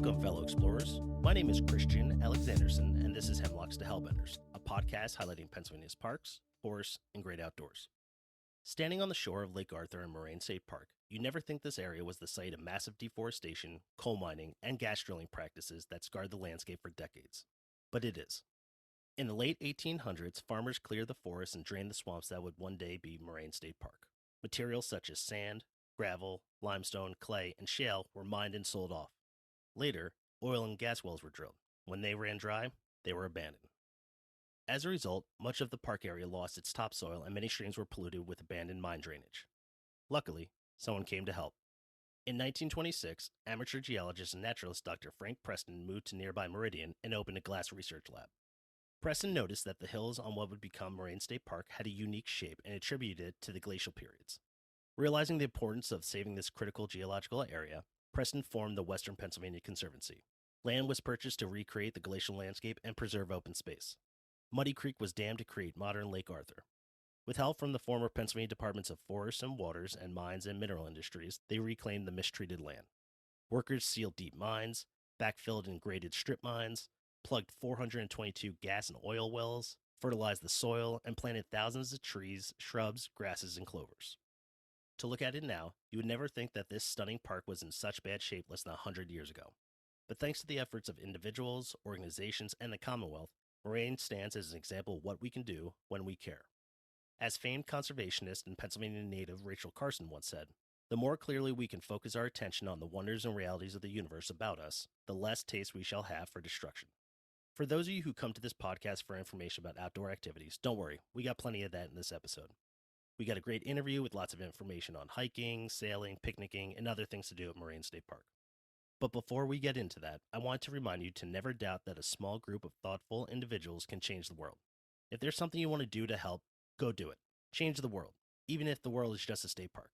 Welcome, fellow explorers. My name is Christian Alexanderson, and this is Hemlocks to Hellbenders, a podcast highlighting Pennsylvania's parks, forests, and great outdoors. Standing on the shore of Lake Arthur in Moraine State Park, you never think this area was the site of massive deforestation, coal mining, and gas drilling practices that scarred the landscape for decades. But it is. In the late 1800s, farmers cleared the forests and drained the swamps that would one day be Moraine State Park. Materials such as sand, gravel, limestone, clay, and shale were mined and sold off. Later, oil and gas wells were drilled. When they ran dry, they were abandoned. As a result, much of the park area lost its topsoil and many streams were polluted with abandoned mine drainage. Luckily, someone came to help. In 1926, amateur geologist and naturalist Dr. Frank Preston moved to nearby Meridian and opened a glass research lab. Preston noticed that the hills on what would become Moraine State Park had a unique shape and attributed it to the glacial periods. Realizing the importance of saving this critical geological area, Preston formed the Western Pennsylvania Conservancy. Land was purchased to recreate the glacial landscape and preserve open space. Muddy Creek was dammed to create modern Lake Arthur. With help from the former Pennsylvania Departments of Forests and Waters and Mines and Mineral Industries, they reclaimed the mistreated land. Workers sealed deep mines, backfilled and graded strip mines, plugged 422 gas and oil wells, fertilized the soil, and planted thousands of trees, shrubs, grasses, and clovers. To look at it now, you would never think that this stunning park was in such bad shape less than 100 years ago. But thanks to the efforts of individuals, organizations, and the Commonwealth, Moraine stands as an example of what we can do when we care. As famed conservationist and Pennsylvania native Rachel Carson once said, the more clearly we can focus our attention on the wonders and realities of the universe about us, the less taste we shall have for destruction. For those of you who come to this podcast for information about outdoor activities, don't worry, we got plenty of that in this episode. We got a great interview with lots of information on hiking, sailing, picnicking, and other things to do at Moraine State Park. But before we get into that, I want to remind you to never doubt that a small group of thoughtful individuals can change the world. If there's something you want to do to help, go do it. Change the world, even if the world is just a state park.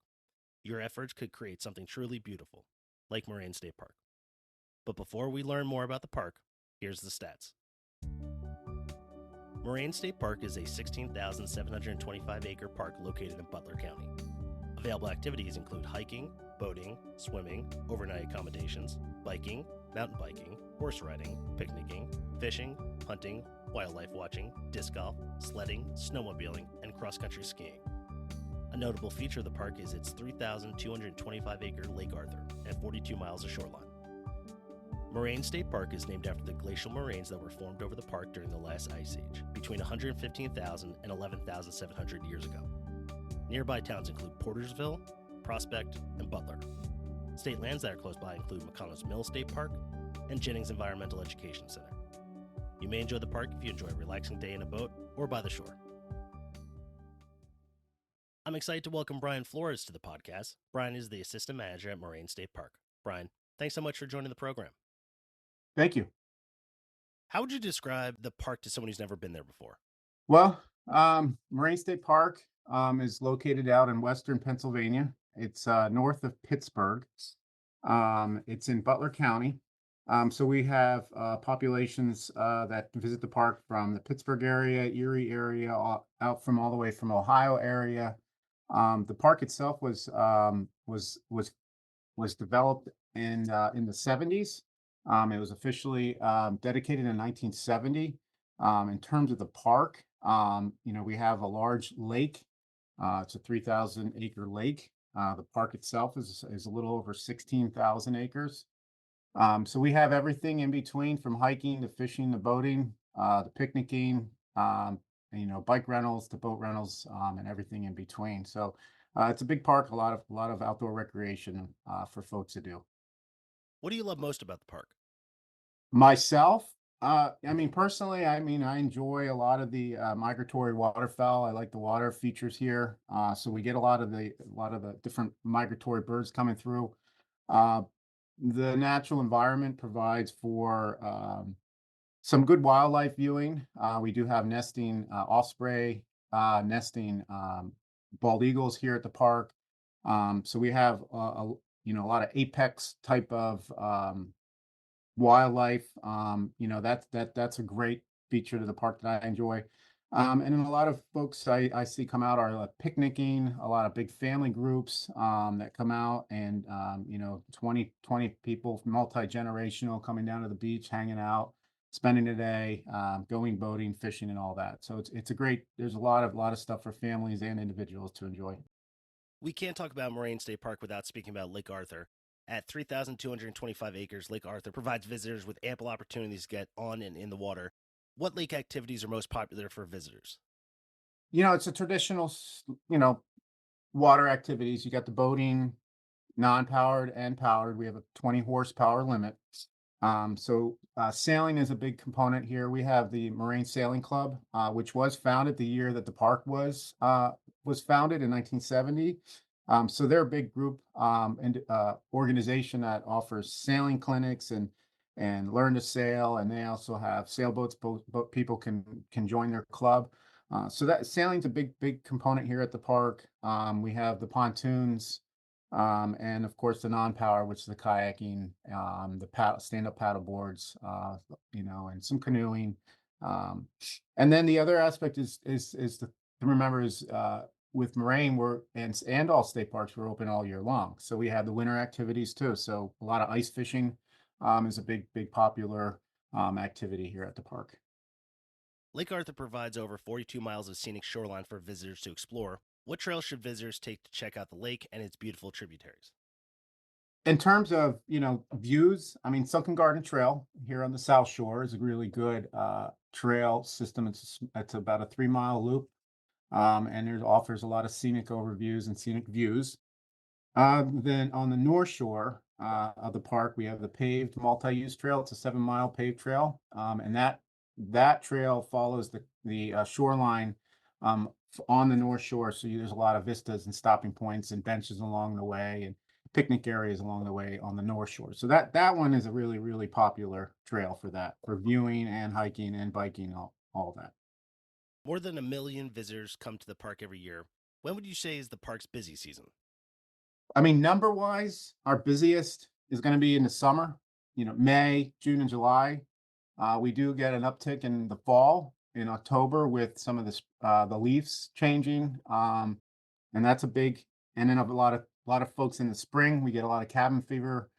Your efforts could create something truly beautiful, like Moraine State Park. But before we learn more about the park, here's the stats. Moraine State Park is a 16,725-acre park located in Butler County. Available activities include hiking, boating, swimming, overnight accommodations, biking, mountain biking, horse riding, picnicking, fishing, hunting, wildlife watching, disc golf, sledding, snowmobiling, and cross-country skiing. A notable feature of the park is its 3,225-acre Lake Arthur and 42 miles of shoreline. Moraine State Park is named after the glacial moraines that were formed over the park during the last ice age, between 115,000 and 11,700 years ago. Nearby towns include Portersville, Prospect, and Butler. State lands that are close by include McConnell's Mill State Park and Jennings Environmental Education Center. You may enjoy the park if you enjoy a relaxing day in a boat or by the shore. I'm excited to welcome Brian Flores to the podcast. Brian is the assistant manager at Moraine State Park. Brian, thanks so much for joining the program. Thank you. How would you describe the park to someone who's never been there before? Well, Moraine State Park is located out in Western Pennsylvania. It's north of Pittsburgh. It's in Butler County. So we have populations that visit the park from the Pittsburgh area, Erie area, out from all the way from Ohio area. The park itself was developed in the 70s. It was officially dedicated in 1970. In terms of the park, we have a large lake. It's a 3,000-acre lake. The park itself is a little over 16,000 acres. So we have everything in between, from hiking to fishing to boating, to picnicking, bike rentals to boat rentals, and everything in between. So it's a big park, a lot of outdoor recreation for folks to do. What do you love most about the park? Myself, personally, I enjoy a lot of the migratory waterfowl. I like the water features here. So we get a lot of the different migratory birds coming through. The natural environment provides for some good wildlife viewing. We do have nesting osprey, nesting bald eagles here at the park. So we have a lot of apex type of wildlife. That's a great feature to the park that I enjoy. And then a lot of folks I see come out are picnicking, a lot of big family groups that come out and, 20 people, multi-generational coming down to the beach, hanging out, spending the day, going boating, fishing and all that. So it's a great, there's a lot of stuff for families and individuals to enjoy. We can't talk about Moraine State Park without speaking about Lake Arthur. At 3,225 acres, Lake Arthur provides visitors with ample opportunities to get on and in the water. What lake activities are most popular for visitors? It's a traditional, water activities. You got the boating, non-powered and powered. We have a 20 horsepower limit. Sailing is a big component here. We have the Moraine Sailing Club, which was founded the year that the park was founded in 1970. So they're a big group and organization that offers sailing clinics and learn to sail, and they also have sailboats. Boat people can join their club. So that sailing's a big component here at the park. We have the pontoons, and of course the non-power, which is the kayaking, the stand-up paddle boards, and some canoeing. Um, and then the other aspect is to remember is with Moraine, and all state parks, we're open all year long. So we have the winter activities too. So a lot of ice fishing is a big popular activity here at the park. Lake Arthur provides over 42 miles of scenic shoreline for visitors to explore. What trails should visitors take to check out the lake and its beautiful tributaries? In terms of, views, I mean, Sunken Garden Trail here on the South Shore is a really good trail system. It's about a 3 mile loop, and it offers a lot of scenic overviews and scenic views. Then on the North Shore of the park, we have the paved multi-use trail. It's a 7 mile paved trail, and that trail follows the shoreline on the North Shore. So there's a lot of vistas and stopping points and benches along the way, and picnic areas along the way on the North Shore. So that one is a really popular trail for viewing and hiking and biking, all that. More than 1 million visitors come to the park every year. When would you say is the park's busy season? I mean, number wise, our busiest is going to be in the summer, May, June, and July. We do get an uptick in the fall in October with some of the leaves changing, and that's a big. And then a lot of folks in the spring, we get a lot of cabin fever,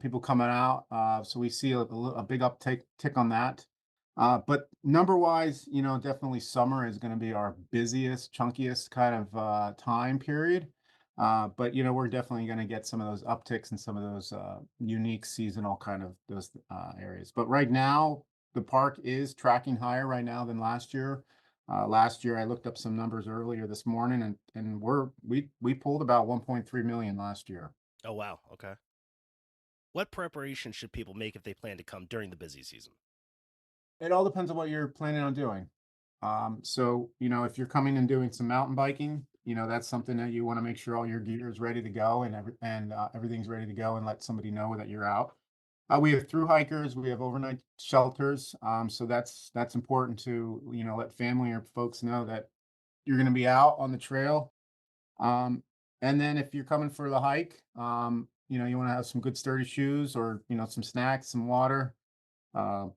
people coming out. So we see a big uptick tick on that. But number wise, definitely summer is going to be our busiest, chunkiest kind of time period. But we're definitely going to get some of those upticks and some of those unique seasonal kind of those areas. But right now, the park is tracking higher right now than last year. Last year, I looked up some numbers earlier this morning, and we pulled about 1.3 million last year. Oh, wow. Okay. What preparations should people make if they plan to come during the busy season? It all depends on what you're planning on doing. If you're coming and doing some mountain biking, that's something that you want to make sure all your gear is ready to go and everything's ready to go, and let somebody know that you're out. We have through hikers, we have overnight shelters. So that's important to, let family or folks know that you're going to be out on the trail. Um, and then if you're coming for the hike, you want to have some good sturdy shoes or, some snacks, some water,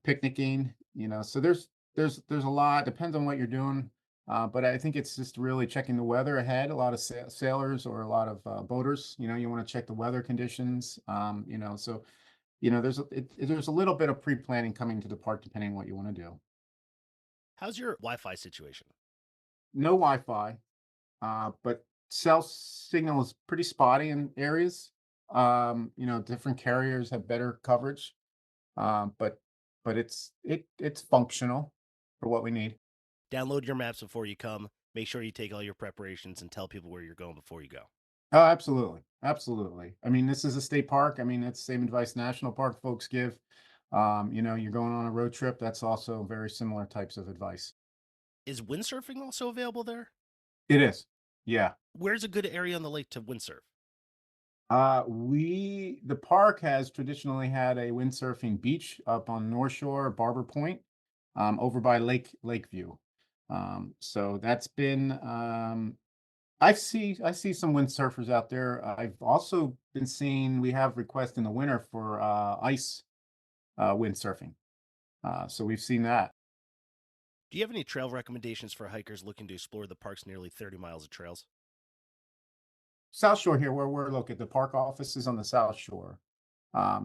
picnicking, so there's a lot, depends on what you're doing. But I think it's just really checking the weather ahead. A lot of sailors or a lot of boaters, you want to check the weather conditions. So there's a little bit of pre-planning coming to the park depending on what you want to do. How's your Wi Fi situation? No Wi-Fi, but cell signal is pretty spotty in areas. Different carriers have better coverage, but it's functional for what we need. Download your maps before you come. Make sure you take all your preparations and tell people where you're going before you go. Oh, absolutely, absolutely. I mean, this is a state park. I mean, that's the same advice national park folks give. You're going on a road trip. That's also very similar types of advice. Is windsurfing also available there? It is, yeah. Where's a good area on the lake to windsurf? The park has traditionally had a windsurfing beach up on North Shore, Barber Point, over by Lakeview. So that's been I see some windsurfers out there. I've also been seeing we have requests in the winter for ice windsurfing. So we've seen that. Do you have any trail recommendations for hikers looking to explore the park's nearly 30 miles of trails? South Shore here, where we're located, the park office is on the South Shore.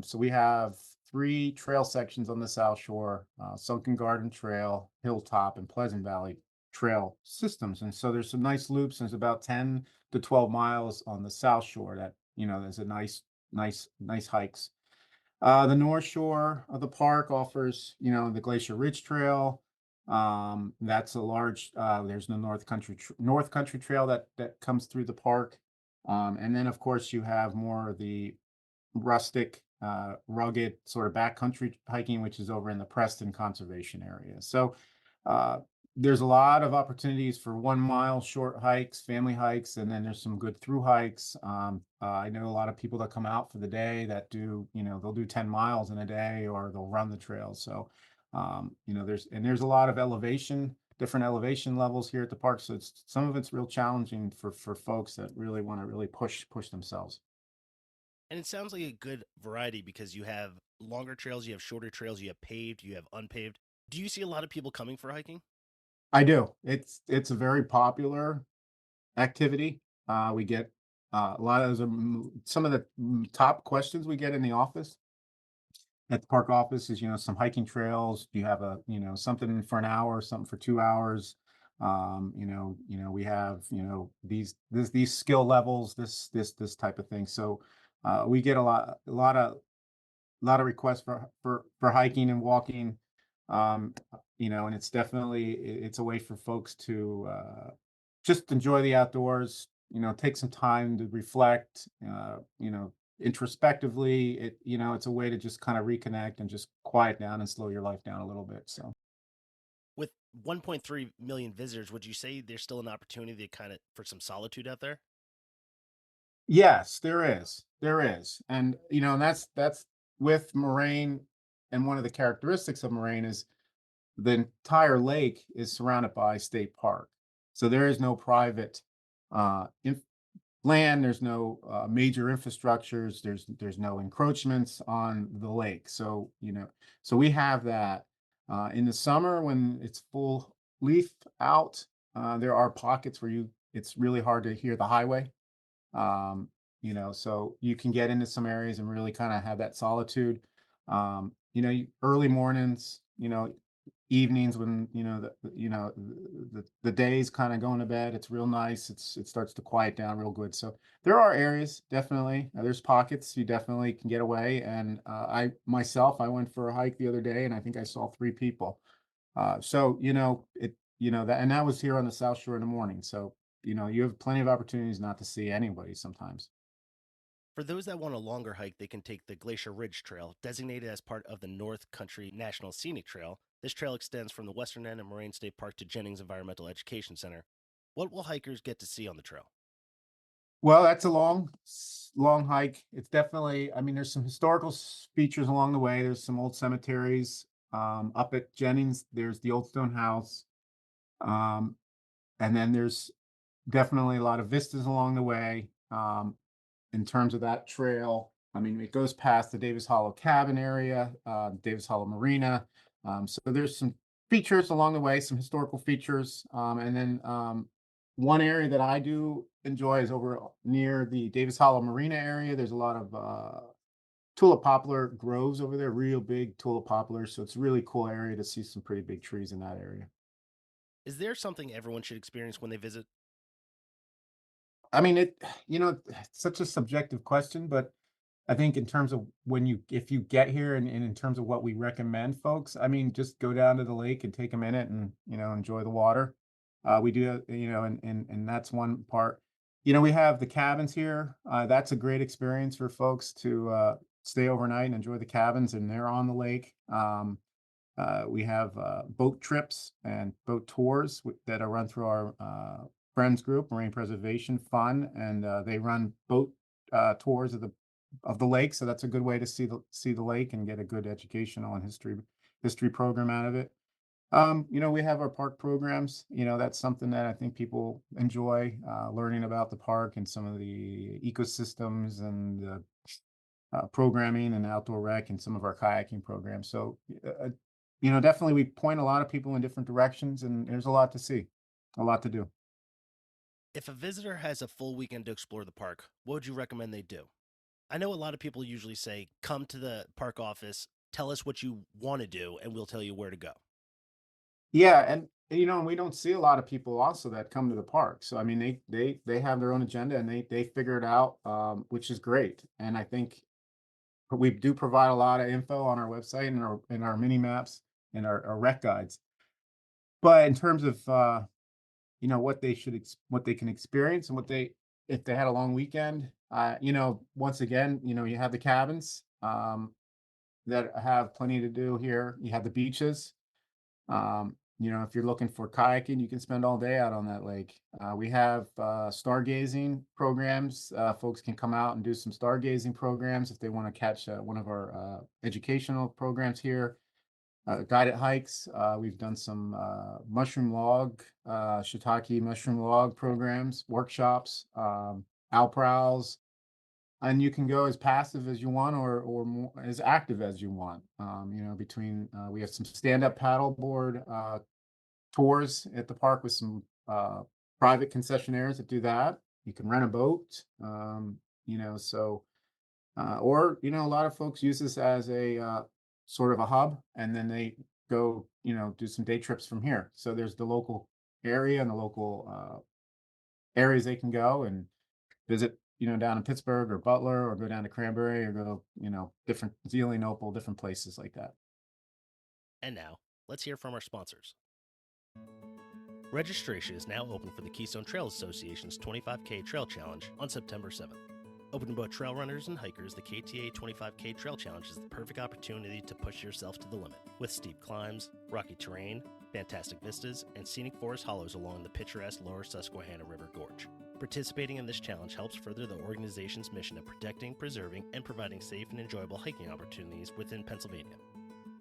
So we have three trail sections on the South Shore, Sunken Garden Trail, Hilltop, and Pleasant Valley trail systems. And so there's some nice loops. There's about 10 to 12 miles on the South Shore that, there's a nice hikes. The North Shore of the park offers, the Glacier Ridge Trail. That's a large, there's the North Country Trail that comes through the park. And then of course you have more of the rustic, rugged sort of backcountry hiking, which is over in the Preston conservation area. So uh, there's a lot of opportunities for 1 mile short hikes, family hikes, and then there's some good through hikes. I know a lot of people that come out for the day that do, they'll do 10 miles in a day or they'll run the trails. So, there's a lot of different elevation levels here at the park. So some of it's real challenging for folks that really want to really push themselves. And it sounds like a good variety because you have longer trails, you have shorter trails, you have paved, you have unpaved. Do you see a lot of people coming for hiking? I do. It's a very popular activity. We get a lot of some of the top questions we get in the office at the park office is, some hiking trails. Do you have something for an hour, something for 2 hours? We have, these skill levels, this type of thing. So we get a lot of requests for hiking and walking. And it's definitely it's a way for folks to just enjoy the outdoors, take some time to reflect, introspectively. It's a way to just kind of reconnect and just quiet down and slow your life down a little bit. So With 1.3 million visitors, would you say there's still an opportunity to kind of for some solitude out there? yes, there is. And that's with Moraine. And one of the characteristics of Moraine is the entire lake is surrounded by state park. So there is no private land. There's no major infrastructures. There's no encroachments on the lake. So we have that. In the summer when it's full leaf out, there are pockets where it's really hard to hear the highway. So you can get into some areas and really kind of have that solitude. Early mornings, evenings when the day's kind of going to bed, it's real nice. It starts to quiet down real good. So there are areas, definitely. There's pockets you definitely can get away. And I went for a hike the other day, and I think I saw three people. So that was here on the South Shore in the morning. So you have plenty of opportunities not to see anybody sometimes. For those that want a longer hike, they can take the Glacier Ridge Trail, designated as part of the North Country National Scenic Trail. This trail extends from the western end of Moraine State Park to Jennings Environmental Education Center. What will hikers get to see on the trail? Well, that's a long hike. It's definitely, I mean, there's some historical features along the way. There's some old cemeteries. Up at Jennings, there's the old stone house. Um, and then there's definitely a lot of vistas along the way. In terms of that trail, I mean, it goes past the Davis Hollow Cabin area, Davis Hollow Marina. So there's some features along the way, some historical features. And then one area that I do enjoy is over near the Davis Hollow Marina area. There's a lot of tulip poplar groves over there, real big tulip poplars. So it's a really cool area to see some pretty big trees in that area. Is there something everyone should experience when they visit? I mean, it's such a subjective question, but I think in terms of if you get here and in terms of what we recommend folks, I mean, just go down to the lake and take a minute and, enjoy the water. We do, and that's one part. We have the cabins here. That's a great experience for folks to stay overnight and enjoy the cabins, and they're on the lake. We have boat trips and boat tours that are run through our friends group, Marine Preservation Fund, and they run boat tours of the lake. So that's a good way to see the lake and get a good educational and history program out of it. We have our park programs. That's something that I think people enjoy learning about the park and some of the ecosystems and the programming and outdoor rec and some of our kayaking programs. So definitely we point a lot of people in different directions, and there's a lot to see, a lot to do. If a visitor has a full weekend to explore the park, what would you recommend they do? I know a lot of people usually say, come to the park office, tell us what you want to do, and we'll tell you where to go. Yeah, and we don't see a lot of people also that come to the park. So I mean, they have their own agenda and they figure it out, which is great. And I think we do provide a lot of info on our website and our mini maps and our rec guides. But in terms of what they can experience and what they if they had a long weekend, once again, you have the cabins that have plenty to do here. You have the beaches. If you're looking for kayaking, you can spend all day out on that lake. We have stargazing programs. Folks can come out and do some stargazing programs if they want to catch one of our educational programs here. Guided hikes. We've done some shiitake mushroom log programs, workshops, owl prowls, and you can go as passive as you want or more, as active as you want. Between we have some stand-up paddleboard tours at the park with some private concessionaires that do that. You can rent a boat, so or a lot of folks use this as a sort of a hub, and then they go, do some day trips from here. So there's the local area and the local areas they can go and visit, down in Pittsburgh or Butler, or go down to Cranberry, or go, different Zealand, Opal, different places like that. And now, let's hear from our sponsors. Registration is now open for the Keystone Trail Association's 25K Trail Challenge on September 7th. Open to both trail runners and hikers, the KTA 25K Trail Challenge is the perfect opportunity to push yourself to the limit. With steep climbs, rocky terrain, fantastic vistas, and scenic forest hollows along the picturesque lower Susquehanna River Gorge. Participating in this challenge helps further the organization's mission of protecting, preserving, and providing safe and enjoyable hiking opportunities within Pennsylvania.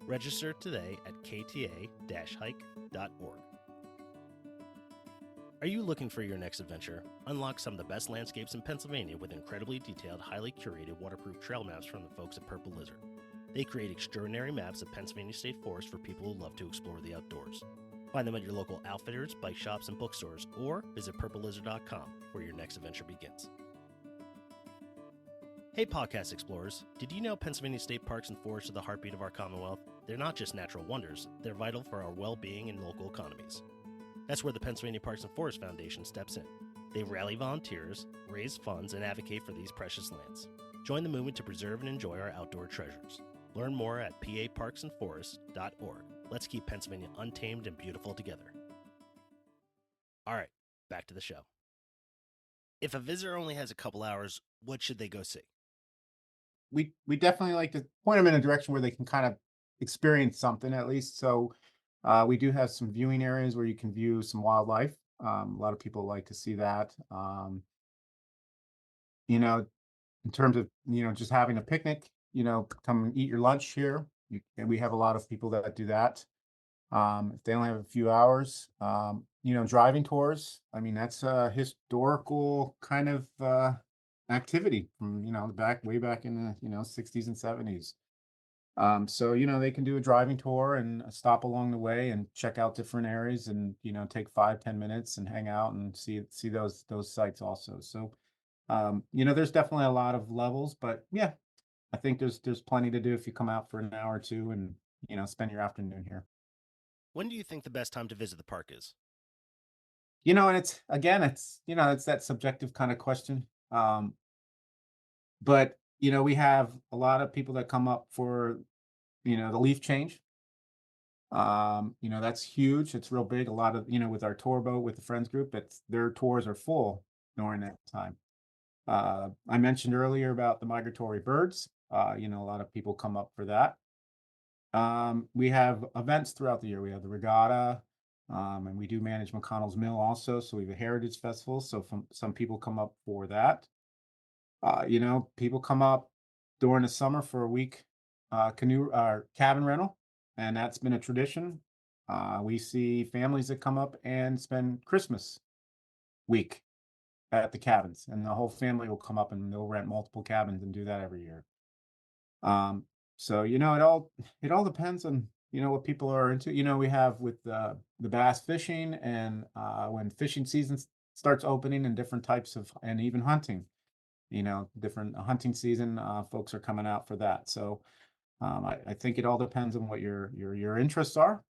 Register today at kta-hike.org. Are you looking for your next adventure? Unlock some of the best landscapes in Pennsylvania with incredibly detailed, highly curated waterproof trail maps from the folks at Purple Lizard. They create extraordinary maps of Pennsylvania State Forest for people who love to explore the outdoors. Find them at your local outfitters, bike shops, and bookstores, or visit purplelizard.com where your next adventure begins. Hey podcast explorers, did you know Pennsylvania state parks and forests are the heartbeat of our Commonwealth? They're not just natural wonders, they're vital for our well-being and local economies. That's where the Pennsylvania Parks and Forests Foundation steps in. They rally volunteers, raise funds, and advocate for these precious lands. Join the movement to preserve and enjoy our outdoor treasures. Learn more at paparksandforests.org. Let's keep Pennsylvania untamed and beautiful together. All right, back to the show. If a visitor only has a couple hours, what should they go see? We definitely like to point them in a direction where they can kind of experience something at least. So we do have some viewing areas where you can view some wildlife. A lot of people like to see that. You know, in terms of just having a picnic, come and eat your lunch here. And we have a lot of people that do that. If they only have a few hours, driving tours. I mean, that's a historical kind of activity from way back in the 60s and 70s. So they can do a driving tour and a stop along the way and check out different areas, and take 5-10 minutes and hang out and see those sites also. So there's definitely a lot of levels, but yeah, I think there's plenty to do if you come out for an hour or two and spend your afternoon here. When do you think the best time to visit the park is? And it's again, it's that subjective kind of question. But we have a lot of people that come up for the leaf change. That's huge. It's real big. A lot of with our tour boat with the friends group, that's their tours are full during that time. I mentioned earlier about the migratory birds. A lot of people come up for that. We have events throughout the year. We have the regatta, and we do manage McConnell's Mill also. So we have a heritage festival. So some people come up for that. People come up during the summer for a week canoe or cabin rental, and that's been a tradition. We see families that come up and spend Christmas week at the cabins, and the whole family will come up and they'll rent multiple cabins and do that every year. So it all depends on what people are into. We have with the bass fishing, and when fishing season starts opening, and different types of, and even hunting, different hunting season, folks are coming out for that. So I think it all depends on what your interests are,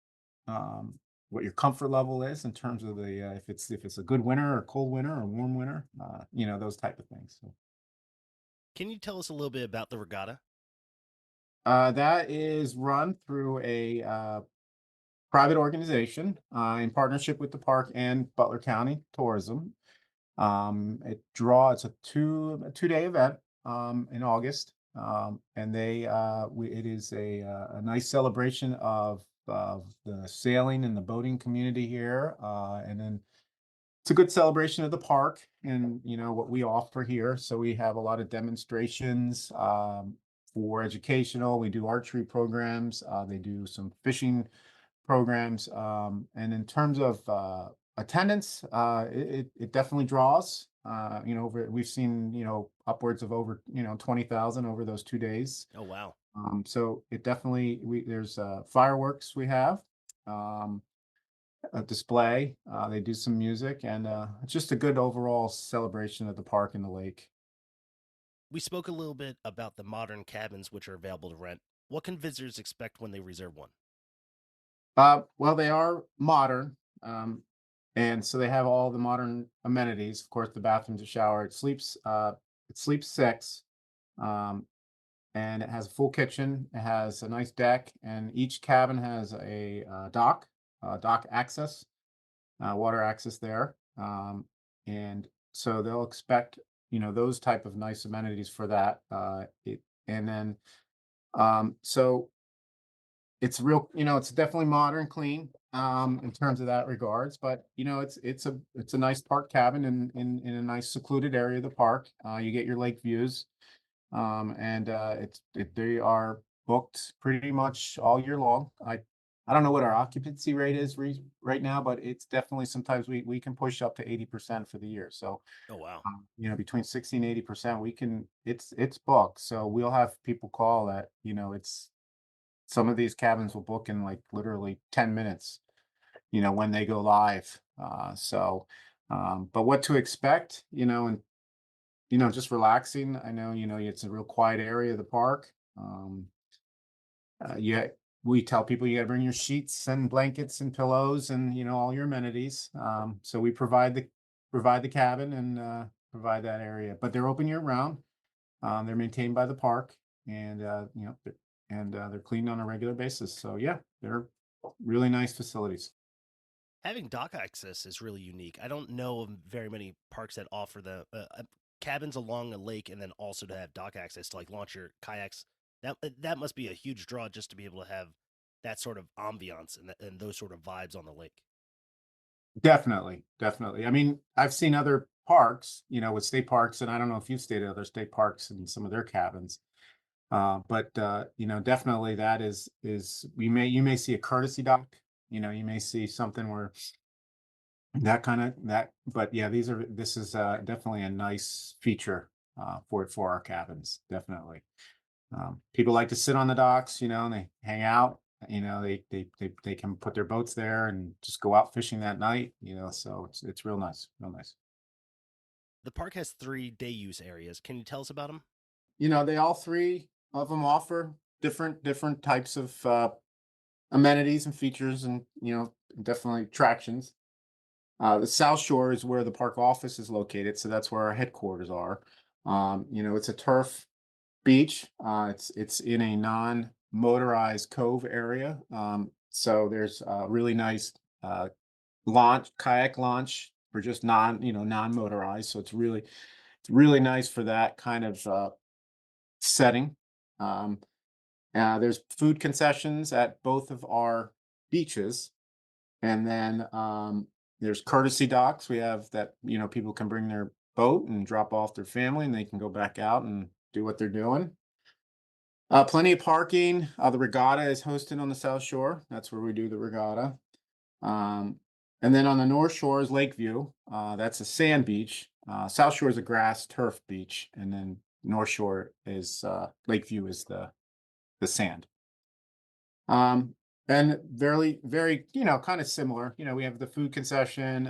um, what your comfort level is in terms of the if it's a good winter or cold winter or warm winter, those type of things. So Can you tell us a little bit about the regatta? that is run through a private organization in partnership with the park and Butler County Tourism. It's a 2-day event in August, and it is a nice celebration of the sailing and the boating community here, and then it's a good celebration of the park and what we offer here. So we have a lot of demonstrations for educational. We do archery programs. They do some fishing programs. And in terms of attendance, it definitely draws. We've seen upwards of over 20,000 over those 2 days. Oh, wow. So it definitely there's fireworks we have. A display. They do some music, and it's just a good overall celebration of the park and the lake. We spoke a little bit about the modern cabins which are available to rent. What can visitors expect when they reserve one? Well, they are modern, and so they have all the modern amenities. Of course, the bathroom's a shower. It sleeps six, um, and it has a full kitchen. It has a nice deck, and each cabin has a dock access, water access there. And so they'll expect, those type of nice amenities for that. And then, so it's definitely modern, clean, in terms of that regards. But it's a nice park cabin in a nice secluded area of the park. You get your lake views, and they are booked pretty much all year long. I don't know what our occupancy rate is right now, but it's definitely sometimes we can push up to 80% for the year. So Oh, wow. between 60 and 80%, it's booked. So we'll have people call that, it's some of these cabins will book in like literally 10 minutes, when they go live. But what to expect, and just relaxing. I know, it's a real quiet area of the park. Yeah, we tell people you got to bring your sheets and blankets and pillows and all your amenities. So we provide the cabin and provide that area, but they're open year round. They're maintained by the park, and they're cleaned on a regular basis. So yeah, they're really nice facilities. Having dock access is really unique. I don't know of very many parks that offer the cabins along a lake and then also to have dock access to like launch your kayaks. That must be a huge draw just to be able to have that sort of ambiance and those sort of vibes on the lake. Definitely, definitely. I mean, I've seen other parks, with state parks, and I don't know if you've stayed at other state parks and some of their cabins. But definitely that is you may see a courtesy dock. You may see something where but yeah, this is definitely a nice feature for our cabins. Definitely. People like to sit on the docks, and they hang out. They can put their boats there and just go out fishing that night. So it's real nice, real nice. The park has 3 day use areas. Can you tell us about them? They all three of them offer different types of amenities and features, and definitely attractions. The South Shore is where the park office is located, so that's where our headquarters are. It's a turf beach. It's in a non-motorized cove area. So there's a really nice kayak launch for just non-motorized. So it's really nice for that kind of setting. Um, there's food concessions at both of our beaches, and then there's courtesy docks. We have that, people can bring their boat and drop off their family, and they can go back out and do what they're doing. Plenty of parking. The regatta is hosted on the South Shore. That's where we do the regatta. Um, and then on the North Shore is Lakeview. That's a sand beach. South Shore is a grass turf beach, and then North Shore is Lakeview is the sand. Um, And very, kind of similar. We have the food concession.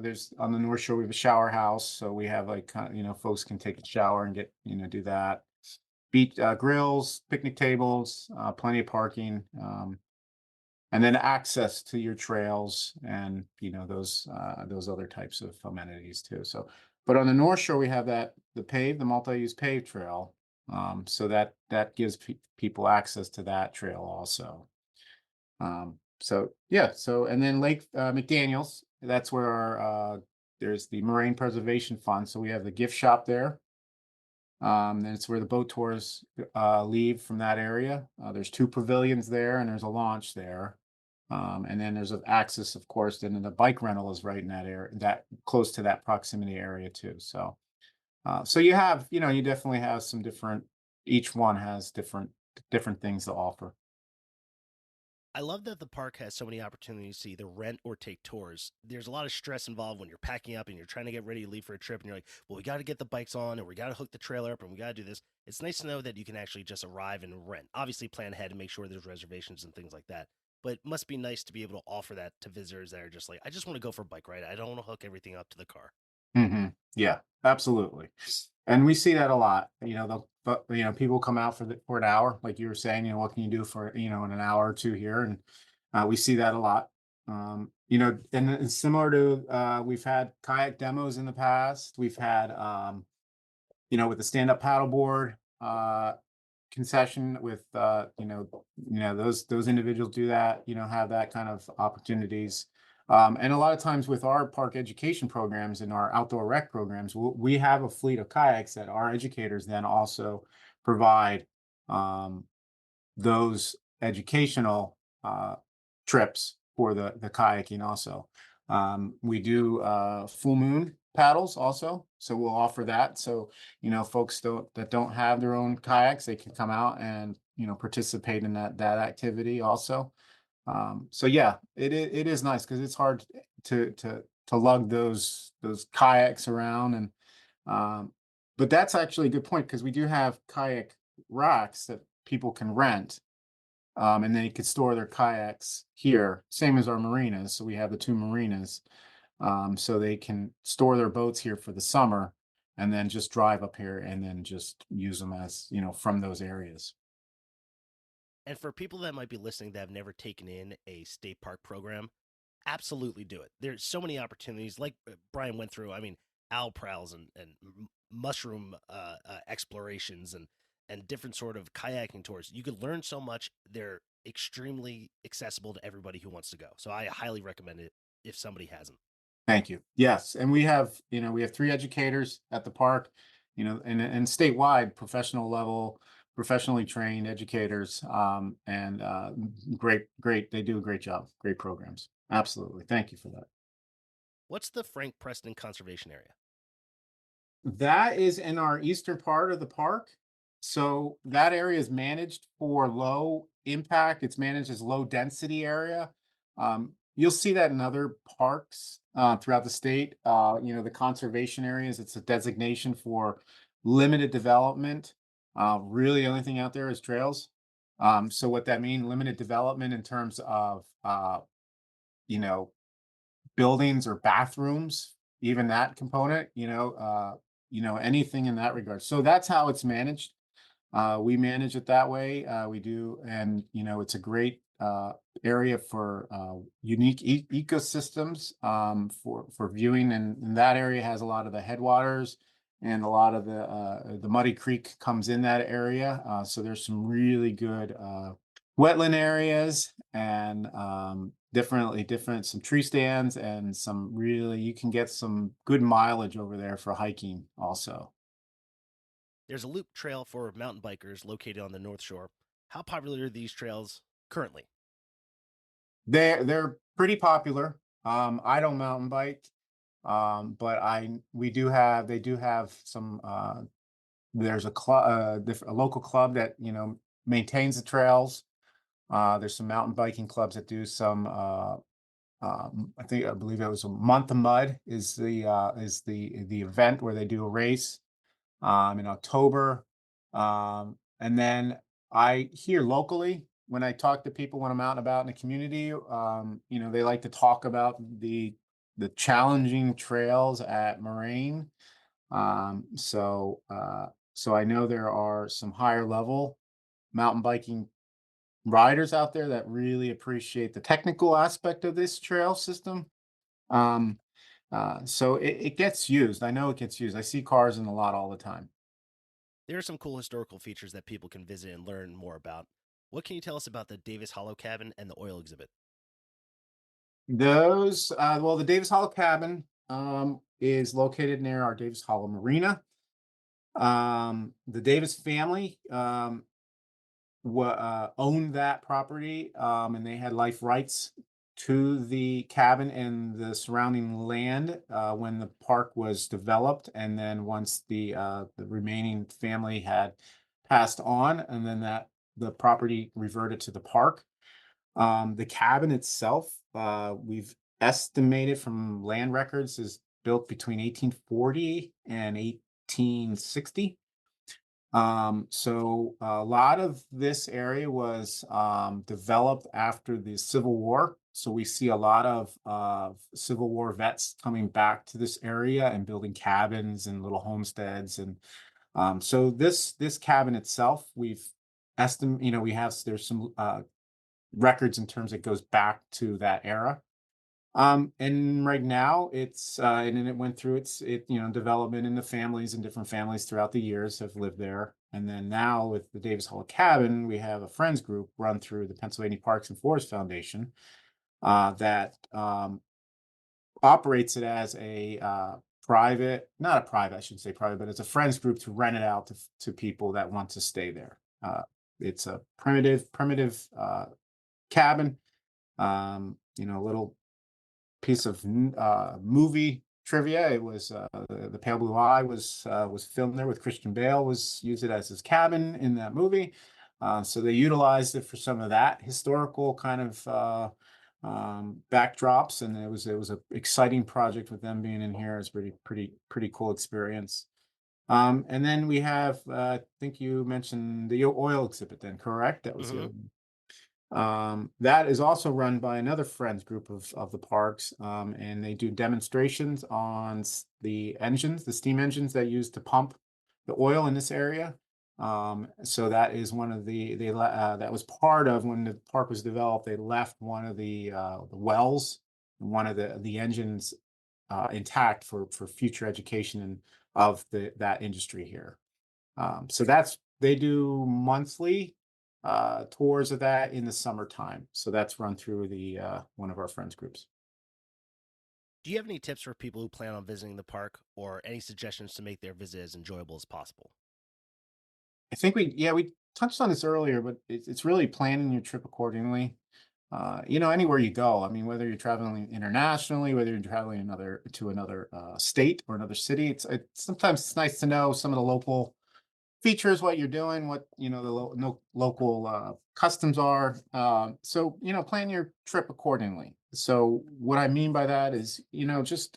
There's on the North Shore, we have a shower house. So we have like, folks can take a shower and get, do that. Beach grills, picnic tables, plenty of parking, and then access to your trails and, those other types of amenities too. So, but on the North Shore, we have the multi-use paved trail. So that gives people access to that trail also. So yeah, and then Lake McDaniels, that's where there's the Moraine Preservation Fund. So we have the gift shop there. And it's where the boat tours leave from that area. There's two pavilions there, and there's a launch there. And then there's access, of course. Then the bike rental is right in that area, that close to that proximity area too. So you have, you definitely have some different. Each one has different things to offer. I love that the park has so many opportunities to either rent or take tours. There's a lot of stress involved when you're packing up and you're trying to get ready to leave for a trip, and you're like, well, we got to get the bikes on, and we got to hook the trailer up, and we got to do this. It's nice to know that you can actually just arrive and rent. Obviously, plan ahead and make sure there's reservations and things like that. But it must be nice to be able to offer that to visitors that are just like, I just want to go for a bike ride. I don't want to hook everything up to the car. Yeah, absolutely. And we see that a lot. But people come out for an hour, like you were saying. What can you do for in an hour or two here? And we see that a lot. And it's similar to we've had kayak demos in the past. We've had with the stand-up paddleboard concession with those individuals do that, have that kind of opportunities. And a lot of times with our park education programs and our outdoor rec programs, we have a fleet of kayaks that our educators then also provide those educational trips for the kayaking also. We do full moon paddles also, so we'll offer that. So folks that don't have their own kayaks, they can come out and participate in that activity also. So yeah, it is nice because it's hard to lug those kayaks around and but that's actually a good point because we do have kayak racks that people can rent, and then you could store their kayaks here, same as our marinas. So we have the two marinas, so they can store their boats here for the summer, and then just drive up here and then just use them as from those areas. And for people that might be listening that have never taken in a state park program, absolutely do it. There's so many opportunities, like Brian went through. I mean, owl prowls and mushroom explorations and different sort of kayaking tours. You could learn so much. They're extremely accessible to everybody who wants to go. So I highly recommend it if somebody hasn't. Thank you. Yes, and we have three educators at the park, and statewide professionally trained educators, and great. They do a great job. Great programs. Absolutely. Thank you for that. What's the Frank Preston Conservation Area? That is in our eastern part of the park. So that area is managed for low impact. It's managed as low density area. You'll see that in other parks throughout the state. The conservation areas, it's a designation for limited development. Really, the only thing out there is trails. So what that means, limited development in terms of you know, buildings or bathrooms, even that component, anything in that regard. So that's how it's managed. We manage it that way. We do, and it's a great area for unique ecosystems for viewing, and that area has a lot of the headwaters, and a lot of the Muddy Creek comes in that area. So there's some really good wetland areas and definitely different some tree stands and some really you can get some good mileage over there for hiking also. There's a loop trail for mountain bikers located on the North Shore. How popular are these trails currently? They're pretty popular. I don't mountain bike, but I we do have they do have some there's a local club that maintains the trails. There's some mountain biking clubs that do some I believe it was a month of mud is the event where they do a race in October. And then I here locally, when I talk to people when I'm out and about in the community, they like to talk about the challenging trails at Moraine. So I know there are some higher level mountain biking riders out there that really appreciate the technical aspect of this trail system. Um, so it gets used. I know it gets used. I see cars in the lot all the time. There are some cool historical features that people can visit and learn more about. What can you tell us about the Davis Hollow Cabin and the oil exhibit? Well, the Davis Hollow Cabin is located near our Davis Hollow Marina. The Davis family owned that property, and they had life rights to the cabin and the surrounding land when the park was developed. And then once the remaining family had passed on, and then the property reverted to the park. The cabin itself, we've estimated from land records, is built between 1840 and 1860. So a lot of this area was developed after the Civil War. So we see a lot of Civil War vets coming back to this area and building cabins and little homesteads. And so this cabin itself, we've estimate, there's some records in terms it goes back to that era. And right now and then it went through development, in the families, and different families throughout the years have lived there. And then now with the Davis Hall Cabin, we have a friends group run through the Pennsylvania Parks and Forest Foundation that operates it as a private, not a private, I shouldn't say private, but it's a friends group to rent it out to people that want to stay there. It's a primitive cabin, a little piece of movie trivia. It was the Pale Blue Eye was filmed there with Christian Bale, was used it as his cabin in that movie. So they utilized it for some of that historical kind of backdrops, and it was a exciting project with them being in here. It's pretty cool experience. And then we have, I think you mentioned the oil exhibit, then, correct? That was the Hmm. other. That is also run by another friends group of the parks, and they do demonstrations on the steam engines that use to pump the oil in this area. So that is one of that was part of when the park was developed. They left one of the wells, one of the engines intact for future education and of that industry here. So they do monthly tours of that in the summertime. So that's run through the one of our friends groups. Do you have any tips for people who plan on visiting the park or any suggestions to make their visit as enjoyable as possible? I think we touched on this earlier, but it's really planning your trip accordingly. Anywhere you go. I mean, whether you're traveling internationally, whether you're traveling to another state or another city, sometimes it's nice to know some of the local features, what you're doing, what the no, local customs are. So plan your trip accordingly. So what I mean by that is just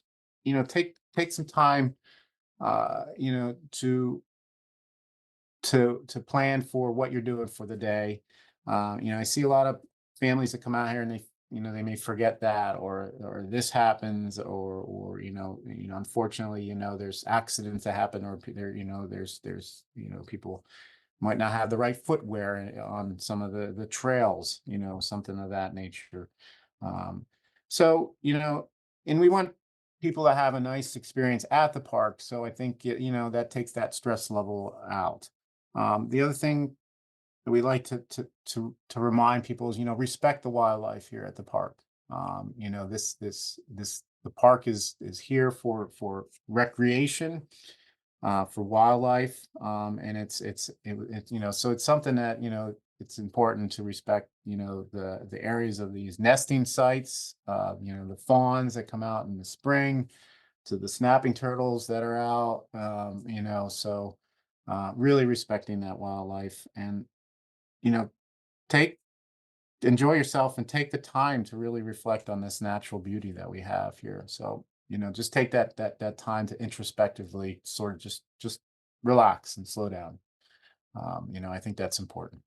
take some time to plan for what you're doing for the day. I see a lot of families that come out here and they may forget that, or this happens, or unfortunately, there's accidents that happen, or there's people might not have the right footwear on some of the trails, something of that nature. Um, so, and we want people to have a nice experience at the park. So I think, that takes that stress level out. The other thing that we like to remind people is, respect the wildlife here at the park. The park is here for recreation, for wildlife, and so it's something that it's important to respect. The areas of these nesting sites. The fawns that come out in the spring, to the snapping turtles that are out. So really respecting that wildlife, and you know take enjoy yourself and take the time to really reflect on this natural beauty that we have here. So just take that time to introspectively sort of just relax and slow down. I think that's important.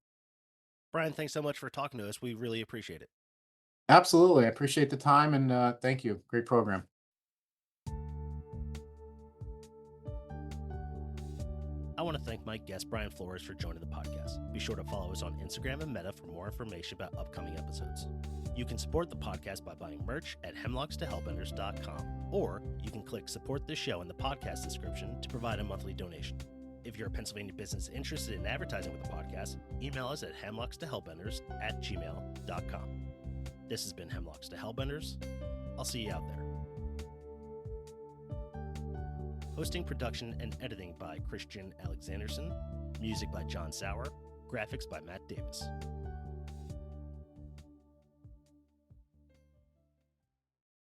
Brian, thanks so much for talking to us. We really appreciate it. Absolutely. I appreciate the time and thank you. Great program. I want to thank my guest, Brian Flores, for joining the podcast. Be sure to follow us on Instagram and Meta for more information about upcoming episodes. You can support the podcast by buying merch at hemlockstohellbenders.com, or you can click support this show in the podcast description to provide a monthly donation. If you're a Pennsylvania business interested in advertising with the podcast, email us at hemlockstohellbenders@gmail.com. This has been Hemlocks to Hellbenders. I'll see you out there. Hosting, production, and editing by Christian Alexanderson. Music by John Sauer. Graphics by Matt Davis.